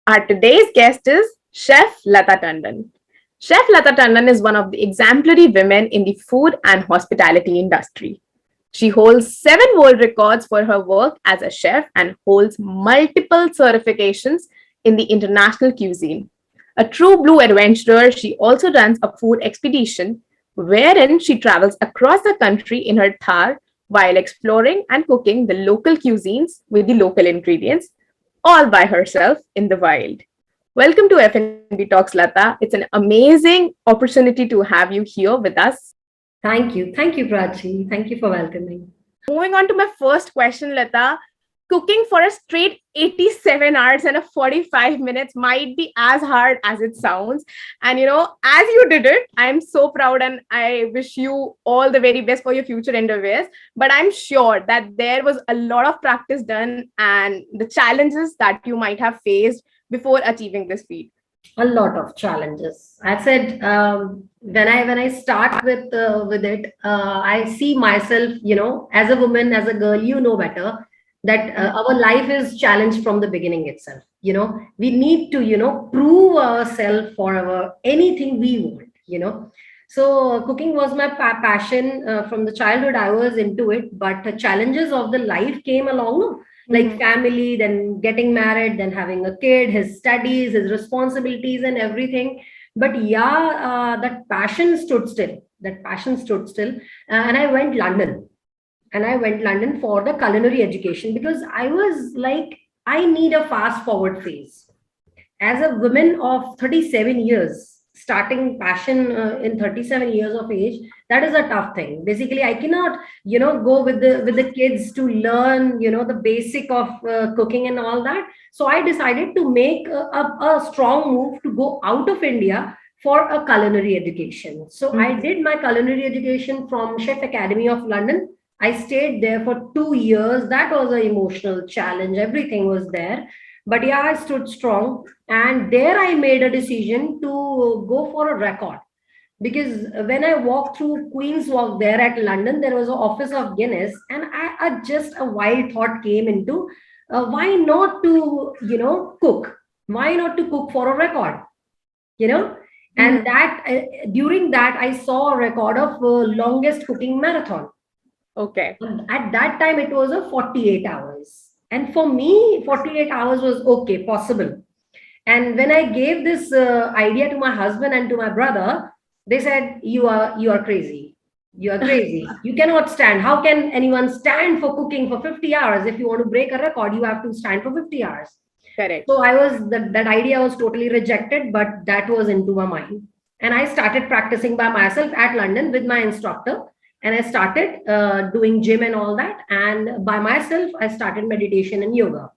Our today's guest is Chef Lata Tandon. Chef Lata Tandon is one of the exemplary women in the food and hospitality industry. She holds 7 world records for her work as a chef and holds multiple certifications in the international cuisine. A true blue adventurer, she also runs a food expedition wherein she travels across the country in her Thar while exploring and cooking the local cuisines with the local ingredients, all by herself in the wild. Welcome to F&B Talks, Lata. It's an amazing opportunity to have you here with us. Thank you. Thank you, Prachi. Thank you for welcoming. Moving on to my first question, Lata. Cooking for a straight 87 hours and a 45 minutes might be as hard as it sounds. And as you did it, I'm so proud and I wish you all the very best for your future endeavors. But I'm sure that there was a lot of practice done and the challenges that you might have faced before achieving this feat. A lot of challenges. I said when I start with it, I see myself, as a woman, as a girl, better that our life is challenged from the beginning itself. We need to, prove ourselves for our anything we want. So cooking was my passion from the childhood. I was into it, but the challenges of the life came along. No? Like family, then getting married, then having a kid, his studies, his responsibilities, and everything. But yeah, that passion stood still. That passion stood still, and I went London, and I went London for the culinary education because I was like, I need a fast forward phase as a woman of 37 years starting passion in 37 years of age. That is a tough thing. Basically, I cannot go with the kids to learn the basic of cooking and all that. So I decided to make a strong move to go out of India for a culinary education. So I did my culinary education from Chef Academy of London. I stayed there for 2 years. That was an emotional challenge. Everything was there, but yeah, I stood strong. And there I made a decision to go for a record because when I walked through Queen's Walk there at London, there was an office of Guinness, and I just a wild thought came into why not to cook? Why not to cook for a record? You know, and that during that I saw a record of longest cooking marathon. Okay. At that time, it was a 48 hours, and for me, 48 hours was okay, possible. And when I gave this idea to my husband and to my brother, they said, "You are crazy. You are crazy. You cannot stand. How can anyone stand for cooking for 50 hours? If you want to break a record, you have to stand for 50 hours." Correct. So I was that idea was totally rejected, but that was into my mind, and I started practicing by myself at London with my instructor, and I started doing gym and all that, and by myself I started meditation and yoga.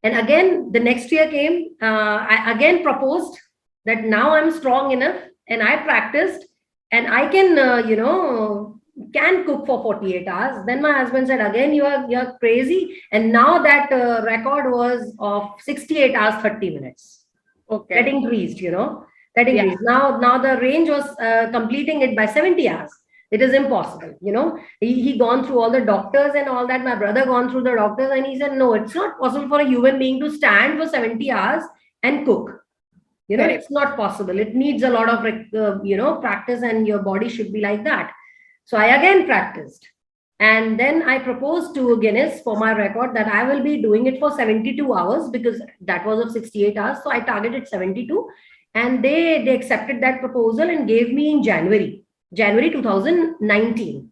And again, the next year came. I again proposed that now I'm strong enough, and I practiced, and I can, can cook for 48 hours. Then my husband said, "Again, you're crazy." And now that record was of 68 hours 30 minutes. That Okay. increased, that Yeah. increased. Now the range was completing it by 70 hours. It is impossible. He gone through all the doctors and all that. My brother gone through the doctors, and he said, no, it's not possible for a human being to stand for 70 hours and cook. Correct. It's not possible. It needs a lot of practice, and your body should be like that. So I again practiced, and then I proposed to Guinness for my record that I will be doing it for 72 hours because that was of 68 hours. So I targeted 72, and they accepted that proposal and gave me in January 2019.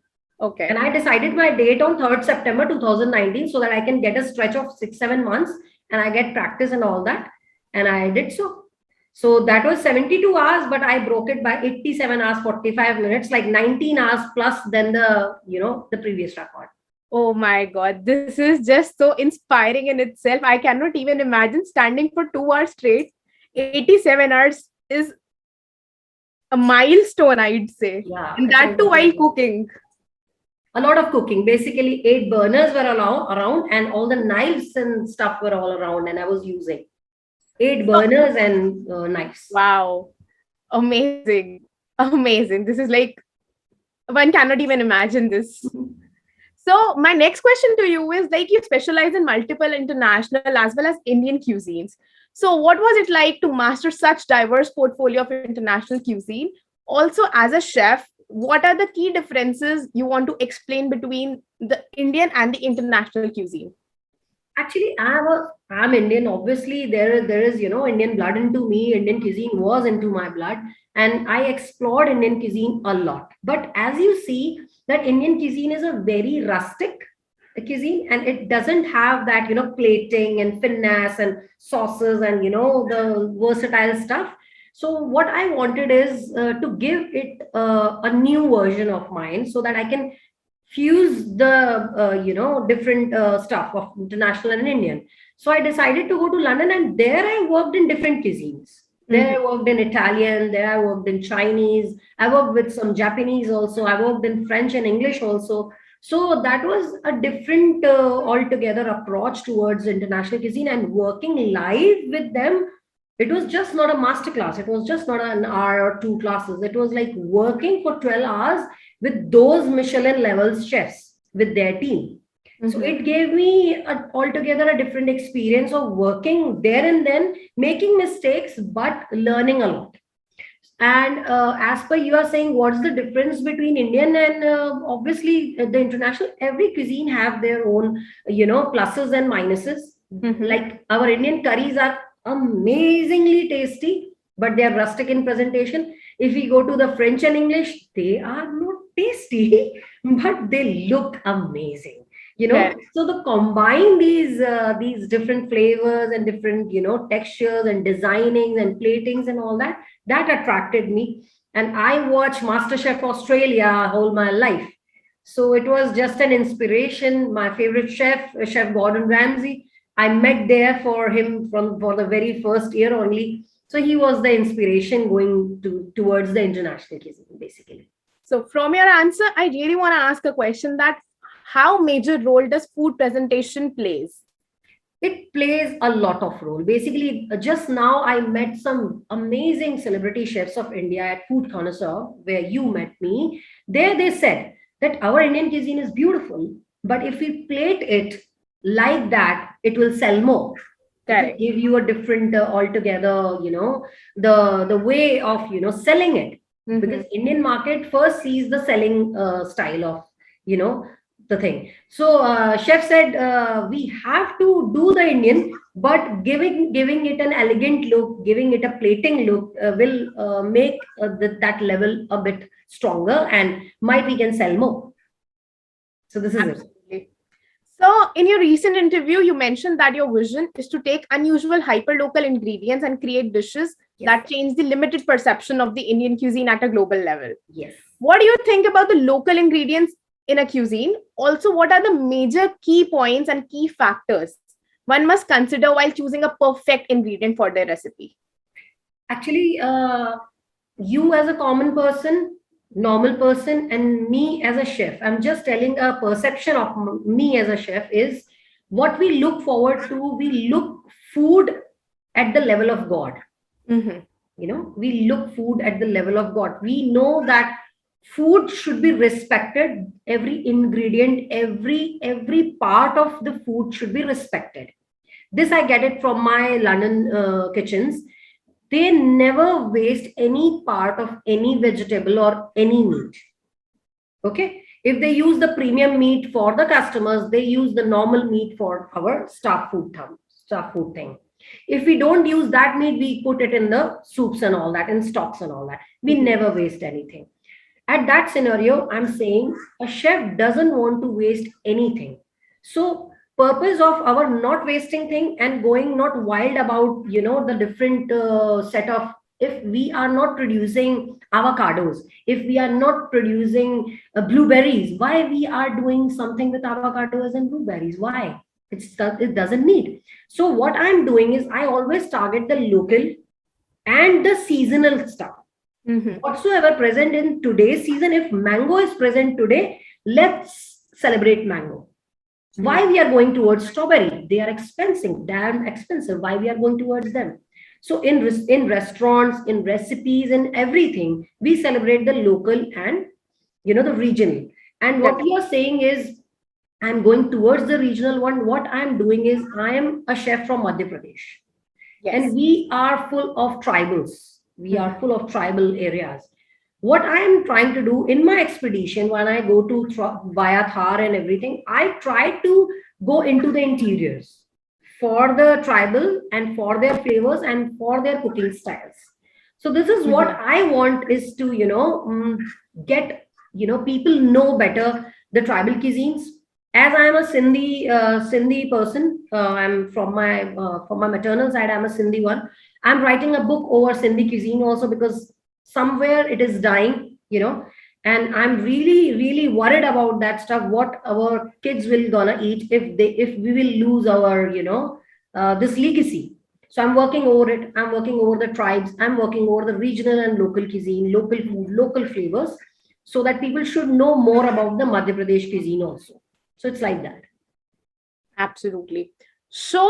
Okay. And I decided my date on 3rd September 2019 so that I can get a stretch of 6-7 months and I get practice and all that. And I did so. So that was 72 hours, but I broke it by 87 hours, 45 minutes, like 19 hours plus than the previous record. Oh my God, this is just so inspiring in itself. I cannot even imagine standing for 2 hours straight. 87 hours is a milestone, I'd say. Yeah, And it that was too while amazing. cooking. A lot of cooking. Basically, 8 burners were around, and all the knives and stuff were all around, and I was using 8 burners and knives. Wow. Amazing. Amazing. This is like, one cannot even imagine this. So, my next question to you is like, you specialize in multiple international as well as Indian cuisines. So, what was it like to master such diverse portfolio of international cuisine? Also, as a chef, what are the key differences you want to explain between the Indian and the international cuisine? Actually, I'm Indian. Obviously, there is Indian blood into me. Indian cuisine was into my blood, and I explored Indian cuisine a lot. But as you see, that Indian cuisine is a very rustic cuisine, and it doesn't have that plating and finesse and sauces and the versatile stuff. So what I wanted is to give it a new version of mine, so that I can fuse the different stuff of international and Indian. So I decided to go to London, and there I worked in different cuisines. There I Mhm. worked in Italian, there I worked in Chinese, I worked with some Japanese also, I worked in French and English also. So that was a different altogether approach towards international cuisine, and working live with them, it was just not a master class, it was just not an hour or two classes, it was like working for 12 hours with those Michelin levels chefs with their team. So Mhm. it gave me altogether a different experience of working there and then, making mistakes, but learning a lot. And as per you are saying, what's the difference between Indian and obviously the international? Every cuisine have their own, pluses and minuses. Mhm. Like our Indian curries are amazingly tasty, but they are rustic in presentation. If we go to the French and English, they are not tasty, but they look amazing. Correct. So the combine these different flavors and different textures and designings and platings and all that, that attracted me. And I watched MasterChef Australia whole my life. So it was just an inspiration. My favorite chef, Chef Gordon Ramsay, I met there for him for the very first year only. So he was the inspiration going towards the international cuisine, basically. So, from your answer, I really want to ask a question that how major role does food presentation plays? It plays a lot of role. Basically, just now I met some amazing celebrity chefs of India at Food Connoisseur, where you met me. There they said that our Indian cuisine is beautiful, but if we plate it like that, it will sell more. It will Correct. give you a different altogether, the way of selling it, because Mhm. Indian market first sees the selling style of you know the thing. So chef said we have to do the Indian, but giving it an elegant look, giving it a plating look will make that level a bit stronger, and might we can sell more. So this is it. Absolutely. So, in your recent interview, you mentioned that your vision is to take unusual hyperlocal ingredients and create dishes Yes. that change the limited perception of the Indian cuisine at a global level. Yes. What do you think about the local ingredients in a cuisine? Also, what are the major key points and key factors one must consider while choosing a perfect ingredient for their recipe? Actually, you as a common person, normal person, and me as a chef, I'm just telling a perception of me as a chef is what we look forward to. We look food at the level of God. Mhm. We look food at the level of God. We know that food should be respected. Every ingredient, every part of the food should be respected. This I get it from my London kitchens. They never waste any part of any vegetable or any meat. Okay. If they use the premium meat for the customers, they use the normal meat for our staff food thing. If we don't use that meat, we put it in the soups and all that, in stocks and all that. We Mhm. never waste anything. At that scenario, I'm saying a chef doesn't want to waste anything. So purpose of our not wasting thing and going not wild about the different set of, if we are not producing avocados, if we are not producing blueberries, why we are doing something with avocados and blueberries? Why? It doesn't need. So what I'm doing is I always target the local and the seasonal stuff Mhm. whatsoever present in today's season. If mango is present today, let's celebrate mango. Why we are going towards strawberry? They are expensive, damn expensive. Why we are going towards them? So in restaurants, in recipes, in everything, we celebrate the local and the regional. And what Correct. you are saying is, I'm going towards the regional one. What I'm doing is, I am a chef from Madhya Pradesh. and Yes. we are full of tribals. We Mhm. are full of tribal areas. What I am trying to do in my expedition, when I go to via Thar and everything, I try to go into the interiors for the tribal and for their flavors and for their cooking styles. So this is what Mhm. I want, is to get people know better the tribal cuisines. As I am a Sindhi person, I'm from my maternal side. I'm a Sindhi one. I'm writing a book over Sindhi cuisine also, because somewhere it is dying. And I'm really, really worried about that stuff. What our kids will gonna eat if we will lose our this legacy. So I'm working over it. I'm working over the tribes. I'm working over the regional and local cuisine, local food, local flavors, so that people should know more about the Madhya Pradesh cuisine also. So it's like that. Absolutely. So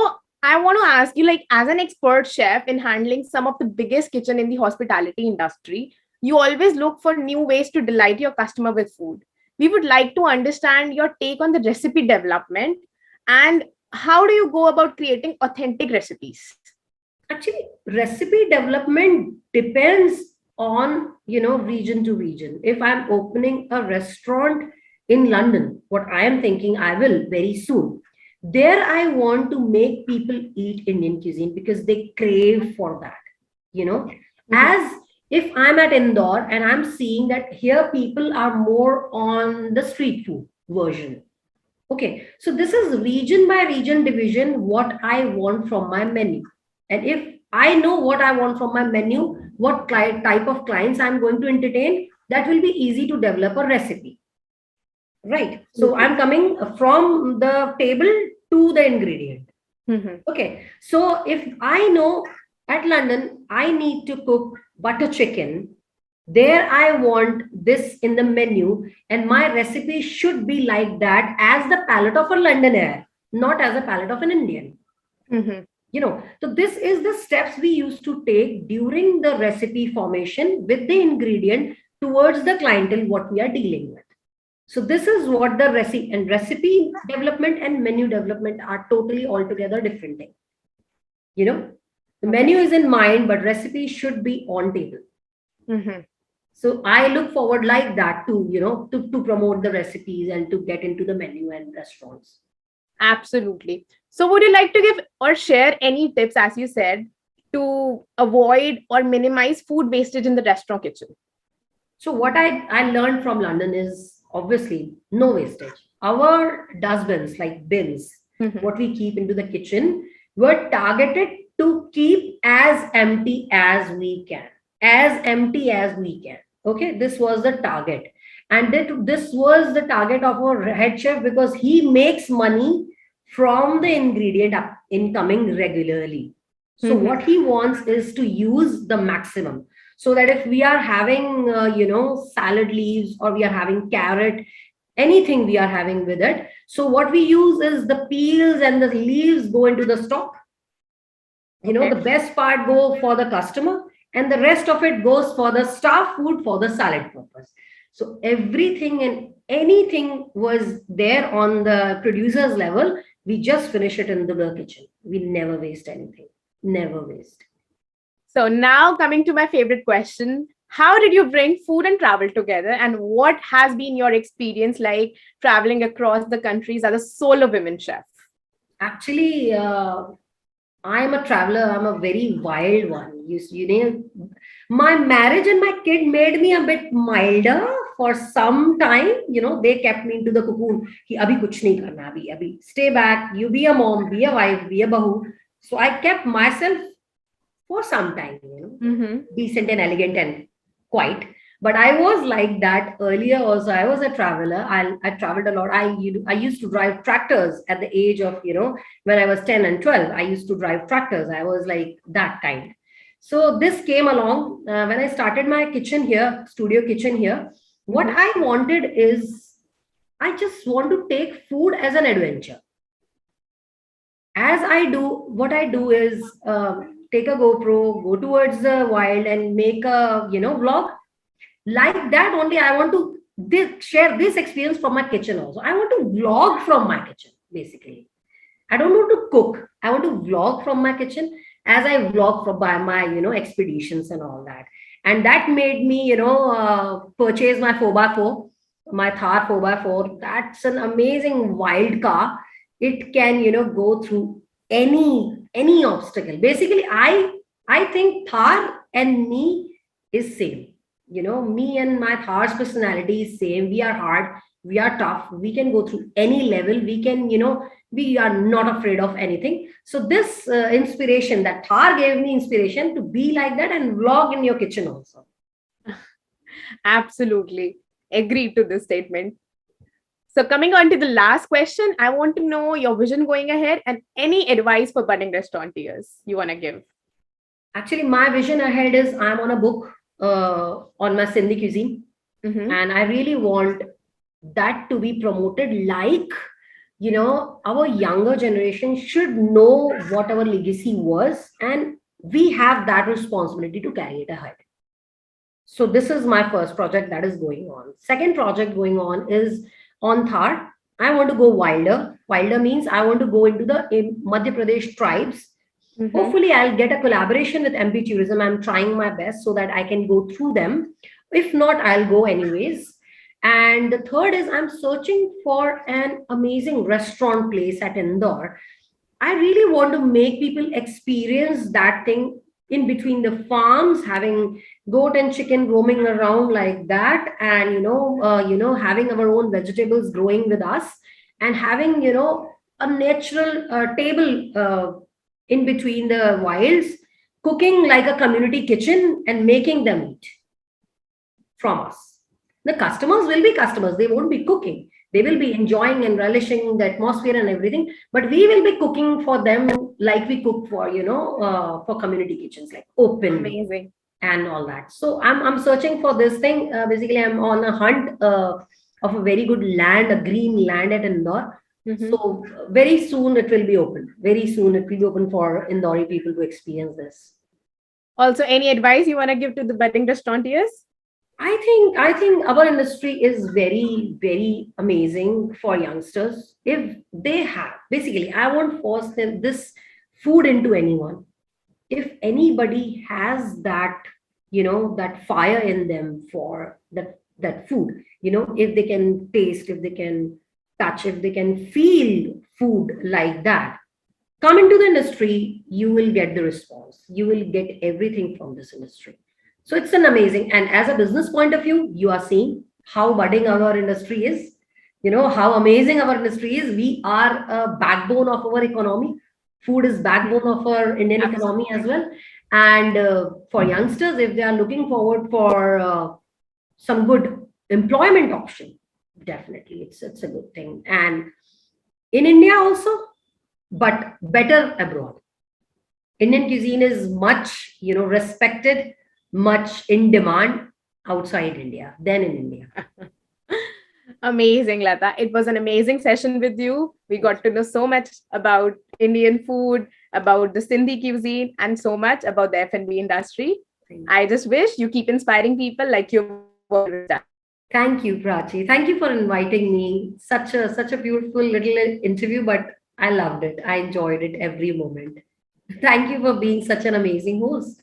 I want to ask you, like, as an expert chef in handling some of the biggest kitchen in the hospitality industry, you always look for new ways to delight your customer with food. We would like to understand your take on the recipe development and how do you go about creating authentic recipes? Actually, recipe development depends on region to region. If I'm opening a restaurant in London, what I am thinking, I will very soon. There, I want to make people eat Indian cuisine because they crave for that. You know, Mhm. as if I'm at Indore and I'm seeing that here people are more on the street food version. Okay, so this is region by region division, what I want from my menu. And if I know what I want from my menu, what type of clients I'm going to entertain, that will be easy to develop a recipe, right? So Absolutely. I'm coming from the table to the ingredient. Mhm. Okay, so if I know at London, I need to cook butter chicken, there I want this in the menu, and my recipe should be like that, as the palate of a Londoner, not as a palate of an Indian. Mhm. So this is the steps we used to take during the recipe formation with the ingredient towards the clientele what we are dealing with. So this is what the recipe development and menu development are totally altogether different thing. You know, the Okay. menu is in mind, but recipe should be on table. Mhm. So I look forward like that to promote the recipes and to get into the menu and restaurants. Absolutely. So, would you like to give or share any tips, as you said, to avoid or minimize food wastage in the restaurant kitchen? So what I learned from London is obviously no wastage. Our dustbins, like bins, Mhm. what we keep into the kitchen, were targeted to keep as empty as we can. As empty as we can. Okay, this was the target. And this was the target of our head chef, because he makes money from the ingredient incoming regularly. So Mhm. what he wants is to use the maximum, so that if we are having salad leaves, or we are having carrot, anything we are having with it, so what we use is the peels and the leaves go into the stock. The Okay. best part go for the customer, and the rest of it goes for the staff food for the salad purpose. So everything and anything was there on the producer's level. We just finish it in the kitchen. We never waste anything. Never waste. So, now coming to my favorite question, how did you bring food and travel together? And what has been your experience like traveling across the countries as a solo women chef? Actually, I'm a traveler. I'm a very wild one. My marriage and my kid made me a bit milder for some time. They kept me into the cocoon. Ki abhi kuch nahi karna, abhi stay back. You be a mom, be a wife, be a bahu. So I kept myself for some time. Mm-hmm. Decent and elegant and quiet. But I was like that earlier also. I was a traveler. I traveled a lot. I used to drive tractors at the age of, when I was 10 and 12. I used to drive tractors. I was like that kind. So this came along when I started my kitchen here, studio kitchen here. What Mm-hmm. I wanted is, I just want to take food as an adventure. As I do, what I do is take a GoPro, go towards the wild and make a vlog. Like that only, I want to share this experience from my kitchen also. I want to vlog from my kitchen, basically. I don't want to cook. I want to vlog from my kitchen. as I vlog for by my, expeditions and all that. And that made me, purchase my 4x4, my Thar 4x4. That's an amazing wild car. It can, go through any obstacle. Basically, I think Thar and me is same. Me and my Thar's personality is same. We are hard, we are tough, we can go through any level, we can, we are not afraid of anything. So this inspiration, that Thar gave me inspiration to be like that and vlog in your kitchen also. Absolutely. Agree to this statement. So, coming on to the last question, I want to know your vision going ahead and any advice for budding restaurateurs you want to give. Actually, my vision ahead is I'm on a book on my Sindhi cuisine, Mhm. and I really want that to be promoted. Like, our younger generation should know what our legacy was, and we have that responsibility to carry it ahead. So this is my first project that is going on. Second project going on is on Thar. I want to go wilder. Wilder means I want to go into the Madhya Pradesh tribes. Mhm. Hopefully, I'll get a collaboration with MP Tourism. I'm trying my best so that I can go through them. If not, I'll go anyways. And the third is I'm searching for an amazing restaurant place at Indore. I really want to make people experience that thing in between the farms, having goat and chicken roaming around like that, and having our own vegetables growing with us, and having a natural table in between the wilds, cooking like a community kitchen and making them eat from us. The customers will be customers, they won't be cooking. They will be enjoying and relishing the atmosphere and everything, but we will be cooking for them like we cook for, for community kitchens, like open Amazing. and all that. So I'm searching for this thing. Basically, I'm on a hunt of a very good land, a green land at Indore. Mhm. So very soon it will be open. Very soon it will be open for Indori people to experience this. Also, any advice you want to give to the budding restaurateurs? I think our industry is very, very amazing for youngsters. If they have, basically, I won't force them this food into anyone. If anybody has that, that fire in them for that food, if they can taste, if they can touch, if they can feel food like that, come into the industry, you will get the response. You will get everything from this industry. So it's an amazing, and as a business point of view, you are seeing how budding our industry is, how amazing our industry is. We are a backbone of our economy. Food is backbone of our Indian economy as Absolutely. well. And for youngsters, if they are looking forward for some good employment option, definitely it's a good thing. And in India also, but better abroad. Indian cuisine is much, respected, much in demand outside India than in India. Amazing, Lata. It was an amazing session with you. We got to know so much about Indian food, about the Sindhi cuisine, and so much about the F&B industry. I just wish you keep inspiring people like you've always done. Thank you, Prachi. Thank you for inviting me. Such a beautiful little interview, but I loved it. I enjoyed it every moment. Thank you for being such an amazing host.